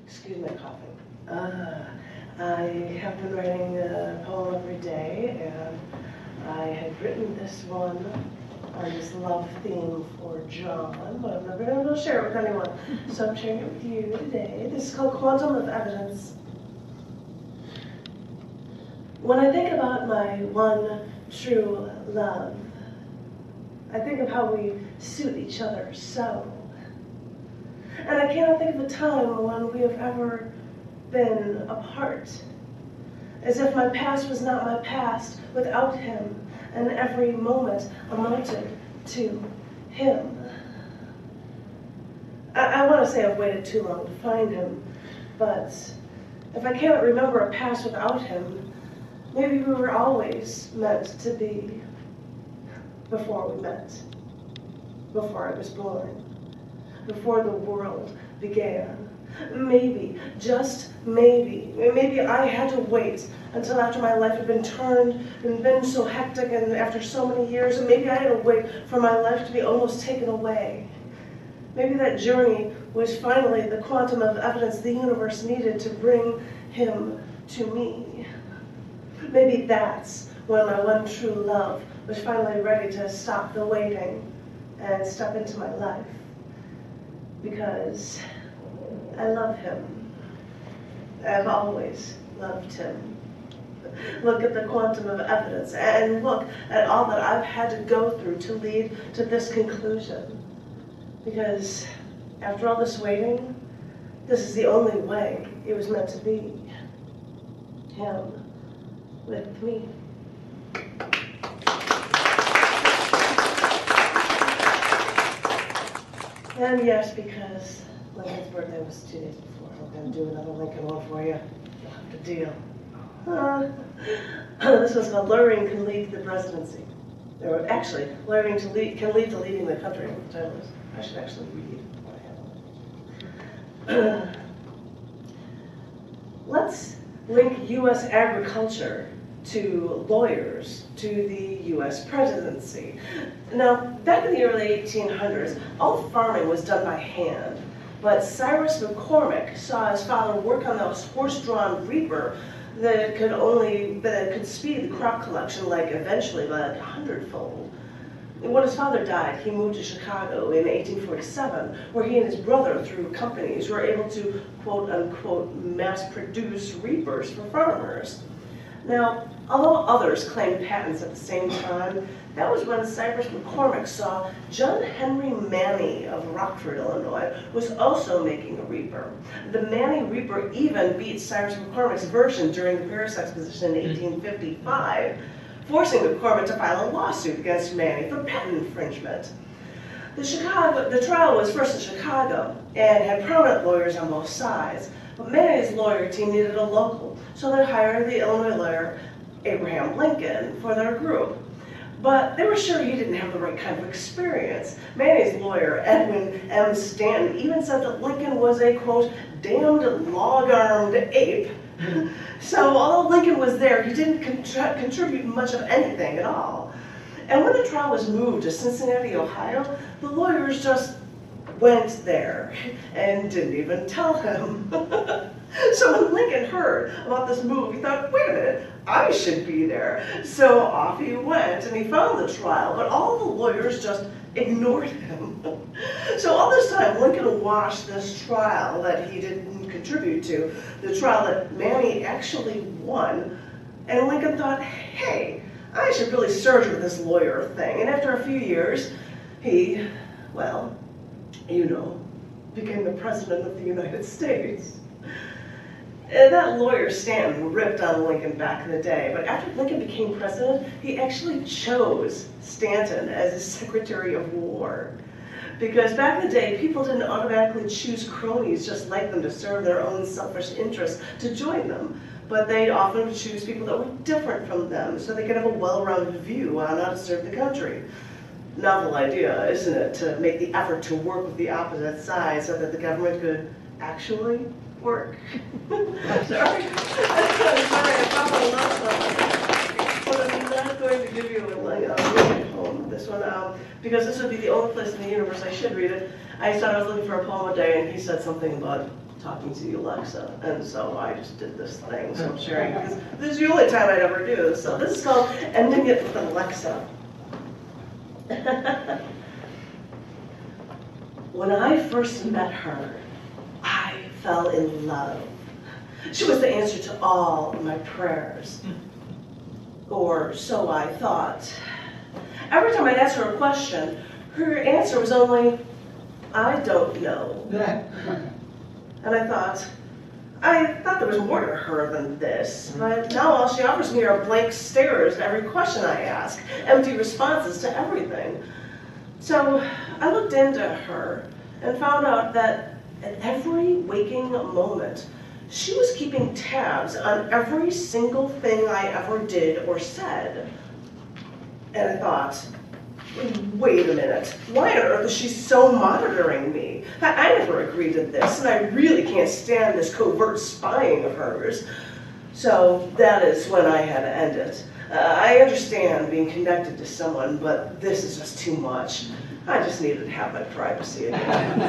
Excuse my coughing. I have been writing a poem every day, and I had written this one on this love theme for John, but I've never been able to share it with anyone. So I'm sharing it with you today. This is called Quantum of Evidence. When I think about my one true love, I think of how we suit each other so. And I cannot think of a time when we have ever been apart. As if my past was not my past without him, and every moment amounted to him. I want to say I've waited too long to find him, but if I cannot remember a past without him, maybe we were always meant to be before we met, before I was born, before the world began. Maybe, just maybe I had to wait until after my life had been turned and been so hectic and after so many years, and maybe I had to wait for my life to be almost taken away. Maybe that journey was finally the quantum of evidence the universe needed to bring him to me. Maybe that's when my one true love was finally ready to stop the waiting and step into my life. Because I love him. I've always loved him. Look at the quantum of evidence and look at all that I've had to go through to lead to this conclusion. Because after all this waiting, this is the only way it was meant to be. Him with me. And yes, because Lincoln's birthday was 2 days before, I'm going to do another Lincoln one for you. You'll have to deal. This one's called Luring Can Lead to the Presidency. Or actually, Luring can lead to leading the country. What the title is. I should actually read what I have. Let's link U.S. agriculture to lawyers, to the U.S. presidency. Now, back in the early 1800s, all farming was done by hand, but Cyrus McCormick saw his father work on this horse-drawn reaper that could speed the crop collection like eventually by like 100-fold. When his father died, he moved to Chicago in 1847, where he and his brother, through companies, were able to quote-unquote mass-produce reapers for farmers. Now, although others claimed patents at the same time, that was when Cyrus McCormick saw John Henry Manny of Rockford, Illinois, was also making a reaper. The Manny reaper even beat Cyrus McCormick's version during the Paris Exposition in 1855, forcing McCormick to file a lawsuit against Manny for patent infringement. The trial was first in Chicago and had prominent lawyers on both sides, but Manny's lawyer team needed a local, so they hired the Illinois lawyer Abraham Lincoln for their group. But they were sure he didn't have the right kind of experience. Manny's lawyer, Edwin M. Stanton, even said that Lincoln was a, quote, damned log-armed ape. So although Lincoln was there, he didn't contribute much of anything at all. And when the trial was moved to Cincinnati, Ohio, the lawyers just went there and didn't even tell him. So when Lincoln heard about this move, he thought, wait a minute, I should be there. So off he went and he found the trial, but all the lawyers just ignored him. So all this time, Lincoln watched this trial that he didn't contribute to, the trial that Manny actually won, and Lincoln thought, hey, I should really surge with this lawyer thing. And after a few years, he, well, you know, became the President of the United States. And that lawyer, Stanton, ripped on Lincoln back in the day, but after Lincoln became president, he actually chose Stanton as his Secretary of War. Because back in the day, people didn't automatically choose cronies just like them to serve their own selfish interests to join them, but they often choose people that were different from them so they could have a well-rounded view on how to serve the country. Novel idea, isn't it, to make the effort to work with the opposite side so that the government could actually work. Sorry. I probably lost something. But I'm not going to give you a poem, this one, because this would be the only place in the universe I should read it. I thought I was looking for a poem a day, and he said something about talking to the Alexa. And so I just did this thing, so I'm sharing, because this is the only time I'd ever do. So this is called Ending It with Alexa. When I first met her, I fell in love. She was the answer to all my prayers. Or so I thought. Every time I'd ask her a question, her answer was only, I don't know. And I thought there was more to her than this, but now all she offers me are blank stares at every question I ask, empty responses to everything. So I looked into her and found out that at every waking moment, she was keeping tabs on every single thing I ever did or said. And I thought, wait a minute, why on earth is she so monitoring me? I never agreed to this, and I really can't stand this covert spying of hers. So that is when I had to end it. I understand being connected to someone, but this is just too much. I just needed to have my privacy again.